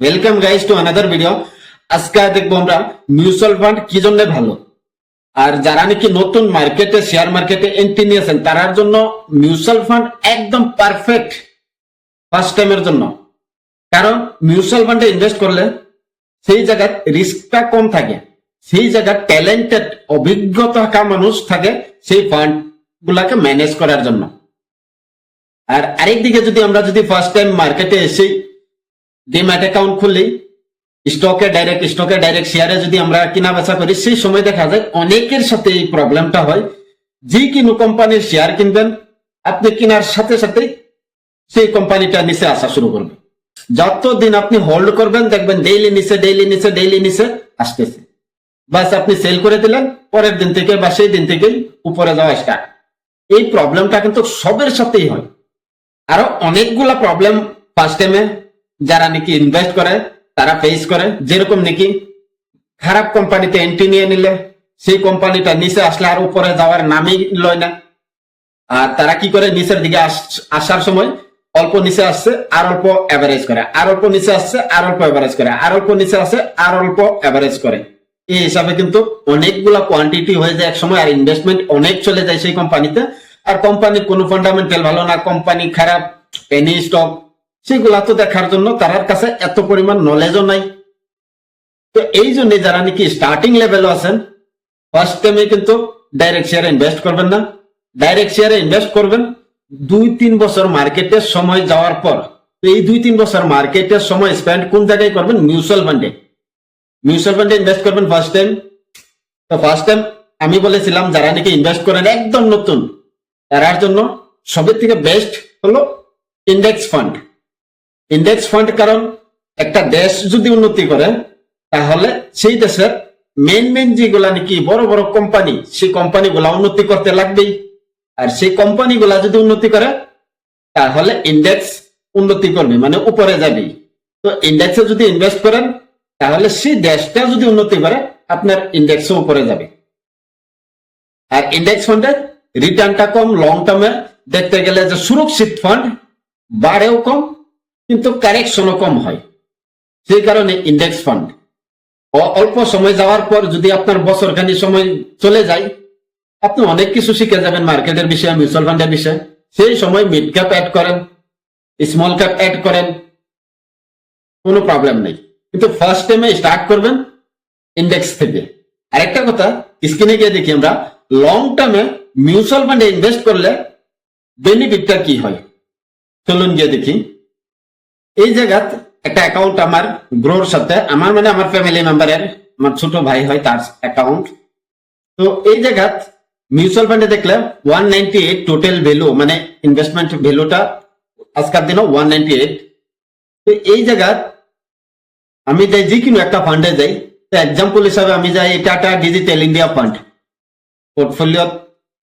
Welcome guys to another video. আজকে দেখবো আমরা মিউচুয়াল ফান্ড কি জন্য ভালো, আর যারা নাকি নতুন মার্কেটে শেয়ার মার্কেটে এন্ট্রি নিয়েছেন তার জন্য মিউচুয়াল ফান্ড একদম পারফেক্ট ফার্স্ট টাইমের জন্য। কারণ মিউচুয়াল ফান্ডে ইনভেস্ট করলে সেই জায়গায় রিস্কটা কম থাকে, সেই জায়গায় ট্যালেন্টেড অভিজ্ঞতা থাকা মানুষ থাকে সেই ফান্ড গুলাকে ম্যানেজ করার জন্য। আর আরেকদিকে যদি আমরা ফার্স্ট টাইম মার্কেটে এসে ডিম্যাট অ্যাকাউন্ট খুললেই স্টকে ডাইরেক্ট শেয়ারে যদি আমরা কিনা বেচা করি, সেই সময় দেখা যায় অনেকের সাথে এই প্রবলেমটা হয়। যে কোনো কোম্পানির শেয়ার কিনবেন, আপনি কেনার সাথে সাথে সেই কোম্পানিটা নিচে আসা শুরু করবে। যতদিন আপনি হোল্ড করবেন দেখবেন ডেইলি নিচে আসতেছে। বাস আপনি সেল করে দিলেন, পরের দিন থেকে বা সেই দিন থেকেই উপরে যাওয়া স্টার্ট। এই প্রবলেমটা কিন্তু সবের সাথেই হয়। আরো অনেকগুলা প্রবলেম ফার্স্ট টাইমে যারা নাকি ইনভেস্ট করে তারা ফেস করে। যেরকম নাকি খারাপ কোম্পানিতে এন্ট্রি নিয়ে নিলে সেই কোম্পানিটা নিচে আসলে আর উপরে যাওয়ার নামই লয় না। আর তারা কি করে, নিচের দিকে আসার সময় অল্প নিচে আসছে আর অল্প অ্যাভারেজ করে, আর অল্প নিচে আসছে আর অল্প অ্যাভারেজ করে, আর অল্প নিচে আসে আর অল্প অ্যাভারেজ করে। এই হিসাবে কিন্তু অনেকগুলা কোয়ান্টিটি হয়ে যায় এক সময়, আর ইনভেস্টমেন্ট অনেক চলে যায় সেই কোম্পানিতে। আর কোম্পানির কোনো ফান্ডামেন্টাল ভালো না, কোম্পানি খারাপ, পেনি স্টক, সেগুলা তো দেখার জন্য তার কাছে এত পরিমাণ নলেজও নাই। তো এই জন্য যারা নাকি স্টার্টিং লেভেলে আছেন, ফার্স্ট টাইমে কিন্তু ডাইরেক্ট শেয়ারে ইনভেস্ট করবেন না। ডাইরেক্ট শেয়ারে ইনভেস্ট করবেন 2-3 বছর মার্কেটের সময় যাওয়ার পর। তো এই 2-3 বছর মার্কেটের সময় স্পেন্ড কোন জায়গায় করবেন? মিউচুয়াল ফান্ডে ইনভেস্ট করবেন ফার্স্ট টাইম। তো ফার্স্ট টাইম আমি বলেছিলাম যারা নাকি ইনভেস্ট করেন একদম নতুন, তার জন্য সবের থেকে বেস্ট হলো ইন্ডেক্স ফান্ড। কারণ একটা দেশ যদি উন্নতি করে তাহলে সেই দেশের মেন যেগুলা নাকি বড় বড় কোম্পানি, সেই কোম্পানিগুলা উন্নতি করতে লাগবেই। আর সেই কোম্পানিগুলা যদি উন্নতি করে তাহলে ইন্ডেক্স উন্নতি করবে, মানে উপরে যাবে। তো ইন্ডেক্সে যদি ইনভেস্ট করেন তাহলে সেই দেশটা যদি উন্নতি করে আপনার ইন্ডেক্সও উপরে যাবে। আর ইন্ডেক্স ফান্ডের রিটার্নটা কম, লং টার্মে দেখতে গেলে যে সুরক্ষিত ফান্ড বাড়েও কম কিন্তু কারেকশনও কম হয়। সেই কারণে ইন্ডেক্স ফান্ড অল্প সময় যাওয়ার পর যদি আপনার বছরখানি সময় চলে যায়, আপনি অনেক কিছু শিখে যাবেন মার্কেটের বিষয়ে, মিউচুয়াল ফান্ডের বিষয়ে। সেই সময় মিড ক্যাপ অ্যাড করেন, স্মল ক্যাপ অ্যাড করেন, কোনো প্রবলেম নেই। কিন্তু ফার্স্ট টাইমে স্টার্ট করবেন ইন্ডেক্স থেকে। আরেকটা কথা, স্ক্রিনে গিয়ে দেখি আমরা লং টার্মে মিউচুয়াল ফান্ডে ইনভেস্ট করলে বেনিফিটটা কি হয়। চলুন গিয়ে দেখি। এই জায়গাত একটা অ্যাকাউন্ট আমার গ্রোর সাথে, আমার ফ্যামিলি মেম্বারের, আমার ছোট ভাই হয় তার অ্যাকাউন্ট। তো এই জায়গাত মিউচুয়াল ফান্ডে দেখলে 198 টোটাল ভ্যালু, মানে ইনভেস্টমেন্ট ভ্যালুটা আজকের দিনও 198। তো এই জায়গাত আমি যাই যে কোনো একটা ফান্ডে যাই, তো এক্সাম্পল হিসাবে আমি যাই টাটা ডিজিটাল ইন্ডিয়া ফান্ড।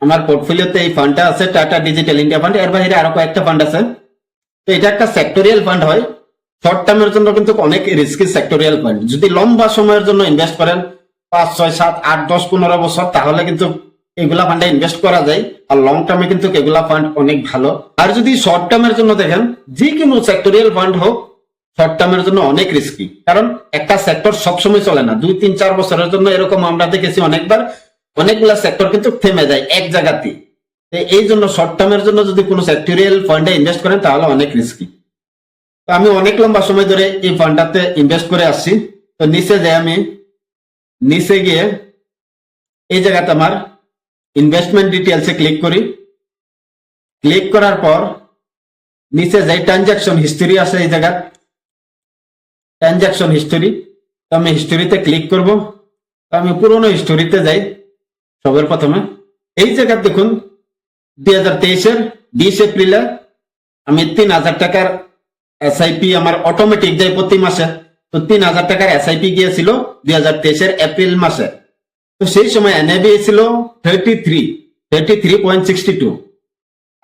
আমার পোর্টফোলিওতে এই ফান্ডটা আছে, টাটা ডিজিটাল ইন্ডিয়া ফান্ড। এর বাইরে আরো কয়েকটা ফান্ড আছে। তো এটা একটা সেক্টরিয়াল ফান্ড হয়, শর্ট টার্মের জন্য কিন্তু অনেক রিস্কি সেক্টরিয়াল ফান্ড। যদি লম্বা সময়ের জন্য ইনভেস্ট করেন 5, 6, 7, 8, 10, 15 বছর, তাহলে কিন্তু এগুলা ফান্ডে ইনভেস্ট করা যায়। আর লং টার্মে কিন্তু এগুলা ফান্ড অনেক ভালো। আর যদি শর্ট টার্মের জন্য দেখেন, যে কোনো সেক্টরিয়াল ফান্ড হোক, শর্ট টার্মের জন্য অনেক রিস্কি। কারণ একটা সেক্টর সবসময় চলে না, 2-3-4 বছরের জন্য। এরকম আমরা দেখেছি অনেকবার, অনেকগুলা সেক্টর কিন্তু থেমে যায় এক জায়গাতে। এই জন্য শর্ট টার্মের জন্য যদি কোনো সেক্টরিয়াল ফান্ডে ইনভেস্ট করেন তাহলে অনেক রিস্কি। তো আমি অনেক লম্বা সময় ধরে এই ফান্ডটাতে ইনভেস্ট করে আসছি। তো নিচে যাই, আমি নিচে গিয়ে এই জায়গাতে আমার ইনভেস্টমেন্ট ডিটেলসে ক্লিক করি। ক্লিক করার পর নিচে যাই, ট্রানজাকশন হিস্টোরি আছে এই জায়গা, ট্রানজাকশন হিস্টোরি। তো আমি হিস্টোরিতে ক্লিক করব। তো আমি পুরোনো হিস্টোরিতে যাই। সবার প্রথমে এই জায়গা দেখুন 2023-এর 20 এপ্রিলে আমি 3000 টাকার এসআইপি আমার অটোমেটিক যায় প্রতি মাসে। তো 3000 টাকার এসআইপি গিয়েছিল 2023-এর এপ্রিল মাসে। তো সেই সময় এনএবি ছিল 33.62।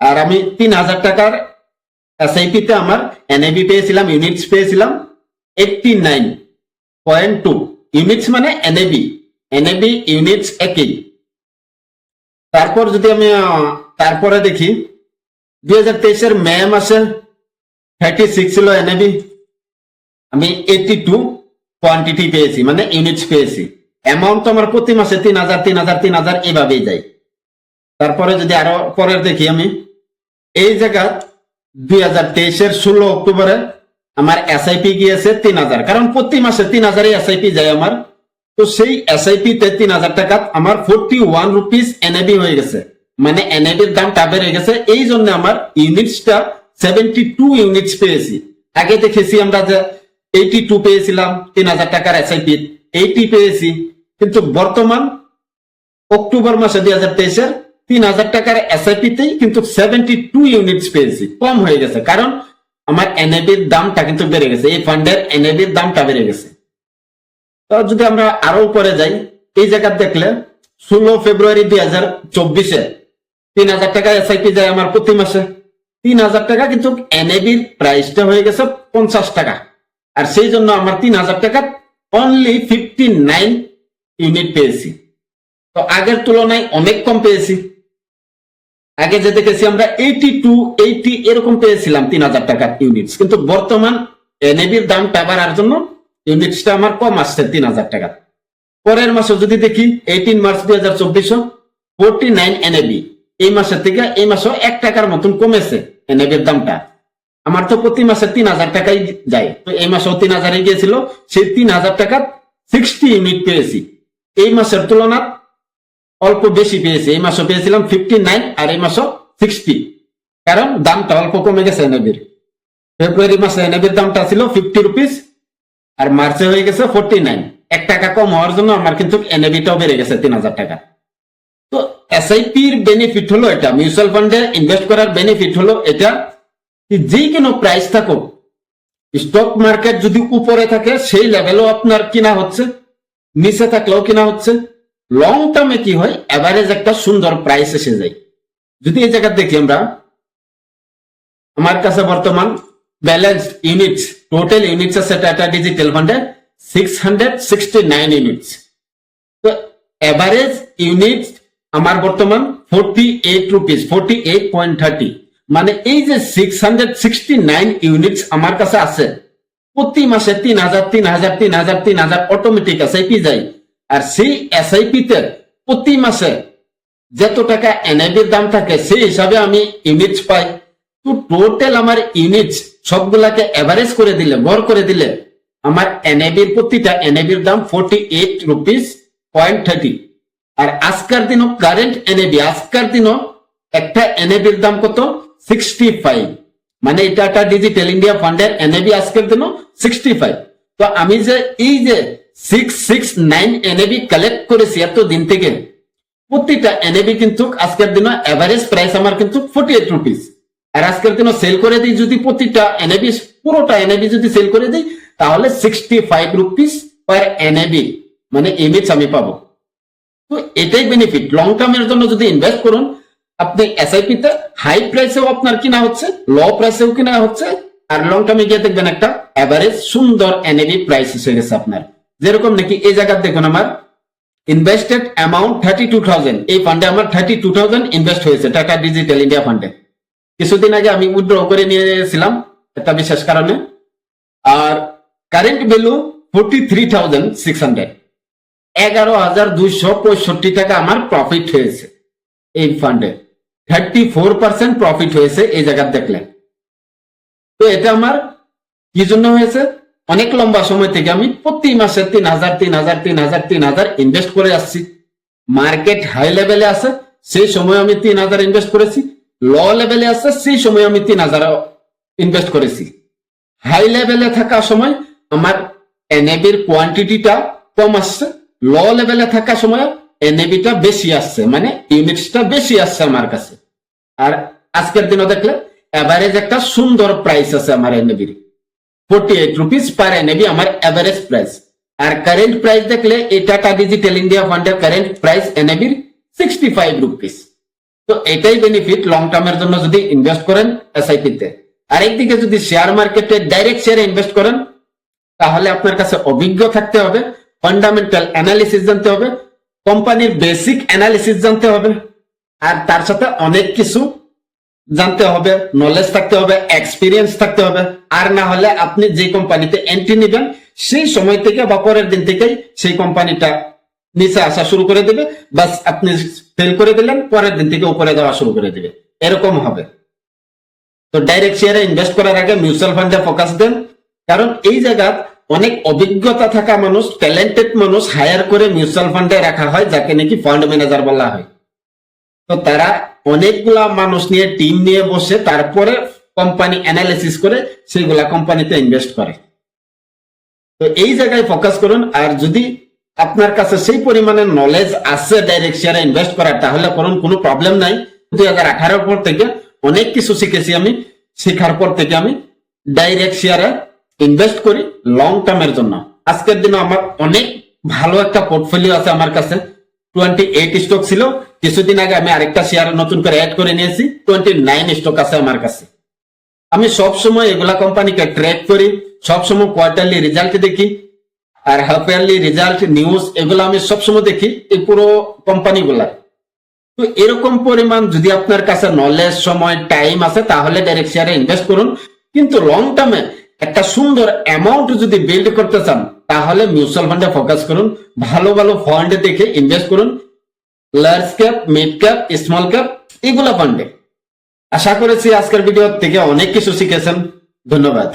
আর আমি 3000 টাকার এসআইপি তে আমার এনএবি পেয়েছিলাম, ইউনিটস পেয়েছিলাম 89.2 ইউনিটস, মানে এনএবি ইউনিটস একই। তারপর যদি আমি তারপরে দেখি 2023-এর মে মাসে 36 ছিল এনএবি। আমি 82 কোয়ান্টিটি পেয়েছি, মানে ইউনিটস পেয়েছি। অ্যামাউন্ট তো আমার প্রতি মাসে 3000 3000 3000 এভাবেই যায়। তারপরে যদি আরো পরের দেখি, আমি এই জায়গা 2023-এর 16 অক্টোবরে আমার এসআইপি গিয়েছে 3000, কারণ প্রতি মাসে 3000 এসআইপি যায় আমার। তো সেই এসআইপি তে 3000 টাকা আমার 41 রুপিস এনএবি হয়ে গেছে, মানে এনএবির দামটা বেড়ে গেছে। এই জন্য আমার ইউনিটসটা 72 ইউনিটস পেয়েছি। আগে দেখেছি আমরা যে 82 পেয়েছিলাম 3000 টাকার এসআইপি, 80 পেয়েছি, কিন্তু বর্তমান অক্টোবর মাসে 2023-এর 3000 টাকার এসআইপি তেই কিন্তু 72 ইউনিটস পেয়েছি, কম হয়ে গেছে, কারণ আমার এনএবির দামটা কিন্তু বেড়ে গেছে, এই ফান্ডের এনএবির দামটা বেড়ে গেছে। তো যদি আমরা আরো উপরে যাই, এই জায়গা দেখলে 16 ফেব্রুয়ারি 2024-এ 3000 টাকা এসআইপি যায় আমার প্রতি মাসে। 3000 টাকা কিন্তু এনএবির প্রাইসটা হয়ে গেছে 50 টাকা, আর সেই জন্য আমার 3000 টাকা অনলি 59 ইউনিট পেয়েছি। তো আগের তুলনায় অনেক কম পেয়েছি। আগে যে দেখেছি আমরা 82 80 এরকম পেয়েছিলাম 3000 টাকার ইউনিটস, কিন্তু বর্তমান এনএবির দামটা বাড়ার জন্য ইউনিটসটা আমার কম আসছে 3000 টাকা। পরের মাসে যদি দেখি 18 মার্চ 2024 49 এনএবি, এই মাসের থেকে এই মাসে 1 টাকার মতন কমেছে এনএবির দামটা। আমার তো প্রতি মাসে 3000 টাকাই যায়, তো এই মাসেও 3000 গিয়েছিল, সেই 3000 টাকা 60 ইউনিট পেয়েছি। এই মাসের তুলনায় অল্প বেশি পেয়েছি, এই মাসে পেয়েছিলাম 59 আর এই মাসে 60, কারণ দামটা অল্প কমে গেছে এনএবির। ফেব্রুয়ারি মাসে এনএবির দামটা ছিল 50 রুপিস, আর মার্চে হয়ে গেছে 49। 1 টাকা কম হওয়ার জন্য আমার কিন্তু এনএবিটাও বেড়ে গেছে 3000 টাকা। তো এসআইপির বেনিফিট হলো এটা, মিউচুয়াল ফান্ডে ইনভেস্ট করার বেনিফিট হলো এটা, যে কোনো প্রাইস থাকুক, স্টক মার্কেট যদি উপরে থাকে সেই লেভেলও আপনার কিনা হচ্ছে, নিচে থাকলেও কিনা হচ্ছে। লং টার্মে কি হয়, এভারেজ একটা সুন্দর প্রাইস এসে যায়। যদি এই জায়গা দেখি আমরা, আমার কাছে বর্তমান ব্যালেন্স ইউনিটস, টোটাল ইউনিটস আছে টাটা ডিজিটাল ফান্ডে 669 ইউনিটস। তো এভারেজ ইউনিট আমার বর্তমান 48 রুপিস, 48.30, মানে এই যে 669 ইউনিটস আমার কাছে আছে, প্রতি মাসে 3000 3000 3000 3000 অটোমেটিক এসআইপি যায়। আর সেই এসআইপি তে প্রতি মাসে যত টাকা এনএবির দাম থাকে সেই হিসাবে আমি ইউনিটস পাই। তো টোটাল আমার ইউনিটস সবগুলাকে এভারেজ করে দিলে, গড় করে দিলে, আমার এনএবির প্রতিটা এনএবির দাম 48 রুপিস 0.30। আর আজকের দিনও কারেন্ট এনএবি, আজকের দিনও একটা এনএবির দাম কত, 65, মানে এটা একটা ডিজিটাল ইন্ডিয়া ফান্ডের এনএবি আজকের দিনও 65। তো আমি যে এই যে 669 এনএবি কালেক্ট করেছি এতদিন থেকে, প্রতিটা এনএবি কিন্তু আজকের দিনে এভারেজ প্রাইস আমার কিন্তু 48 রুপিস। আর আজকের দিনে সেল করে দিই যদি প্রতিটা এনএবি, পুরোটা এনএবি যদি সেল করে দিই, তাহলে 65 রুপিস পার এনএবি, মানে ইউনিটস আমি পাবো। তো এটাই বেনিফিট। লং টার্মের জন্য যদি ইনভেস্ট করুন, আপনি এসআইপি তে হাই প্রাইসেও আপনার কিনা হচ্ছে, লো প্রাইসেও কিনা হচ্ছে, আর লং টার্মে গিয়ে দেখবেন একটা এভারেজ সুন্দর এনএবি প্রাইস এসে গেছে আপনার। যেরকম নাকি এই জায়গা দেখুন, আমার ইনভেস্টেড অ্যামাউন্ট 32,000, এই ফান্ডে আমার 32,000 ইনভেস্ট হয়েছে টাটা ডিজিটাল ইন্ডিয়া ফান্ডে। কিছুদিন আগে আমি উইথড্র করে নিয়েছিলাম একটা বিশেষ কারণে। আর কারেন্ট ভ্যালু 43,600, 11,265 টাকা আমার প্রফিট হয়েছে এই ফান্ডে। 34% প্রফিট হয়েছে এই জায়গা দেখলেন। তো এটা আমার কি জন্য হয়েছে, অনেক লম্বা সময় থেকে আমি প্রতি মাসে 3000 3000 3000 3000 ইনভেস্ট করে আসছি। মার্কেট হাই লেভেলে আছে সেই সময় আমি 3000 ইনভেস্ট করেছি, লো লেভেলে আছে সেই সময় আমি 3000 ইনভেস্ট করেছি। হাই লেভেলে থাকার সময় আমার এনএবির কোয়ান্টিটিটা কম আসছে, লো লেভেলে থাকার সময় এনএবিটা বেশি আসছে, মানে ইউনিটসটা বেশি আসছে আমার কাছে। আর আজকের দিনও দেখলে এভারেজ একটা সুন্দর প্রাইস আছে আমার এনএবির, 48 রুপিস পার এনএবি আমার এভারেজ প্রাইস। আর কারেন্ট প্রাইস দেখলে এই টাটা ডিজিটাল ইন্ডিয়া ফান্ডের কারেন্ট প্রাইস এনএবির 65 রুপিস। তো এটাই বেনিফিট লং টার্মের জন্য যদি ইনভেস্ট করেন এসআইপি তে। আরেকদিকে যদি শেয়ার মার্কেটে ডাইরেক্ট শেয়ারে ইনভেস্ট করেন, তাহলে আপনার কাছে অভিজ্ঞ থাকতে হবে, ফান্ডামেন্টাল অ্যানালিসিস জানতে হবে, কোম্পানির বেসিক অ্যানালিসিস জানতে হবে, আর তার সাথে অনেক কিছু জানতে হবে, নলেজ থাকতে হবে, এক্সপিরিয়েন্স থাকতে হবে। আর না হলে আপনি যে কোম্পানিতে এন্ট্রি নেবেন সেই সময় থেকে বা পরের দিন থেকেই সেই কোম্পানিটা নিচে আসা শুরু করে দেবে, বাস আপনি ফেল করে দিলেন, পরের দিন থেকে উপরে যাওয়া শুরু করে দিবে, এরকম হবে। তো ডাইরেক্ট শেয়ারে ইনভেস্ট করার আগে মিউচুয়াল ফান্ডে ফোকাস দেন, কারণ এই জায়গা অনেক অভিজ্ঞতা থাকা মানুষ, ট্যালেন্টেড মানুষ হায়ার করে মিউচুয়াল ফান্ডে রাখা হয়, যাকে নাকি ফান্ড ম্যানেজার বলা হয়। তো তারা অনেকগুলা মানুষ নিয়ে, টিম নিয়ে বসে তারপরে কোম্পানি অ্যানালিসিস করে সেইগুলা কোম্পানিতে ইনভেস্ট করে। তো এই জায়গায় ফোকাস করুন। আর যদি আপনার কাছে সেই পরিমাণে নলেজ আছে ডাইরেক্ট শেয়ারে ইনভেস্ট করার, তাহলে করুন, কোনো প্রবলেম নাই। 2018 পর থেকে অনেক কিছু শিখেছি আমি, শেখার পর থেকে আমি ডাইরেক্ট শেয়ারে ইনভেস্ট করি লং টার্মের জন্য। আজকের দিনে আমার অনেক ভালো একটা পোর্টফোলিও আছে আমার কাছে। 28 স্টক ছিল, কিছুদিন আগে আমি আরেকটা শেয়ার নতুন করে অ্যাড করে নিয়েছি, 29 স্টক আছে আমার কাছে। আমি সব সময় এগুলা কোম্পানিকে ট্র্যাক করি, সবসময় কোয়ার্টারলি রেজাল্ট দেখি, আর হাফ ইয়ারলি রেজাল্ট, নিউজ, এগুলো আমি সবসময় দেখি এই পুরো কোম্পানিগুলা। তো এরকম পরিমাণ যদি আপনার কাছে নলেজ, সময়, টাইম আছে, তাহলে ডাইরেক্ট শেয়ারে ইনভেস্ট করুন। কিন্তু লং টার্মে একটা সুন্দর অ্যামাউন্ট যদি বিল্ড করতে চান, তাহলে মিউচুয়াল ফান্ডে ফোকাস করুন, ভালো ভালো ফান্ডে দেখে ইনভেস্ট করুন, large cap, mid cap, small cap, এগুলা ফান্ডে। আশা করেছি আজকের ভিডিও থেকে অনেক কিছু শিখেছেন। ধন্যবাদ।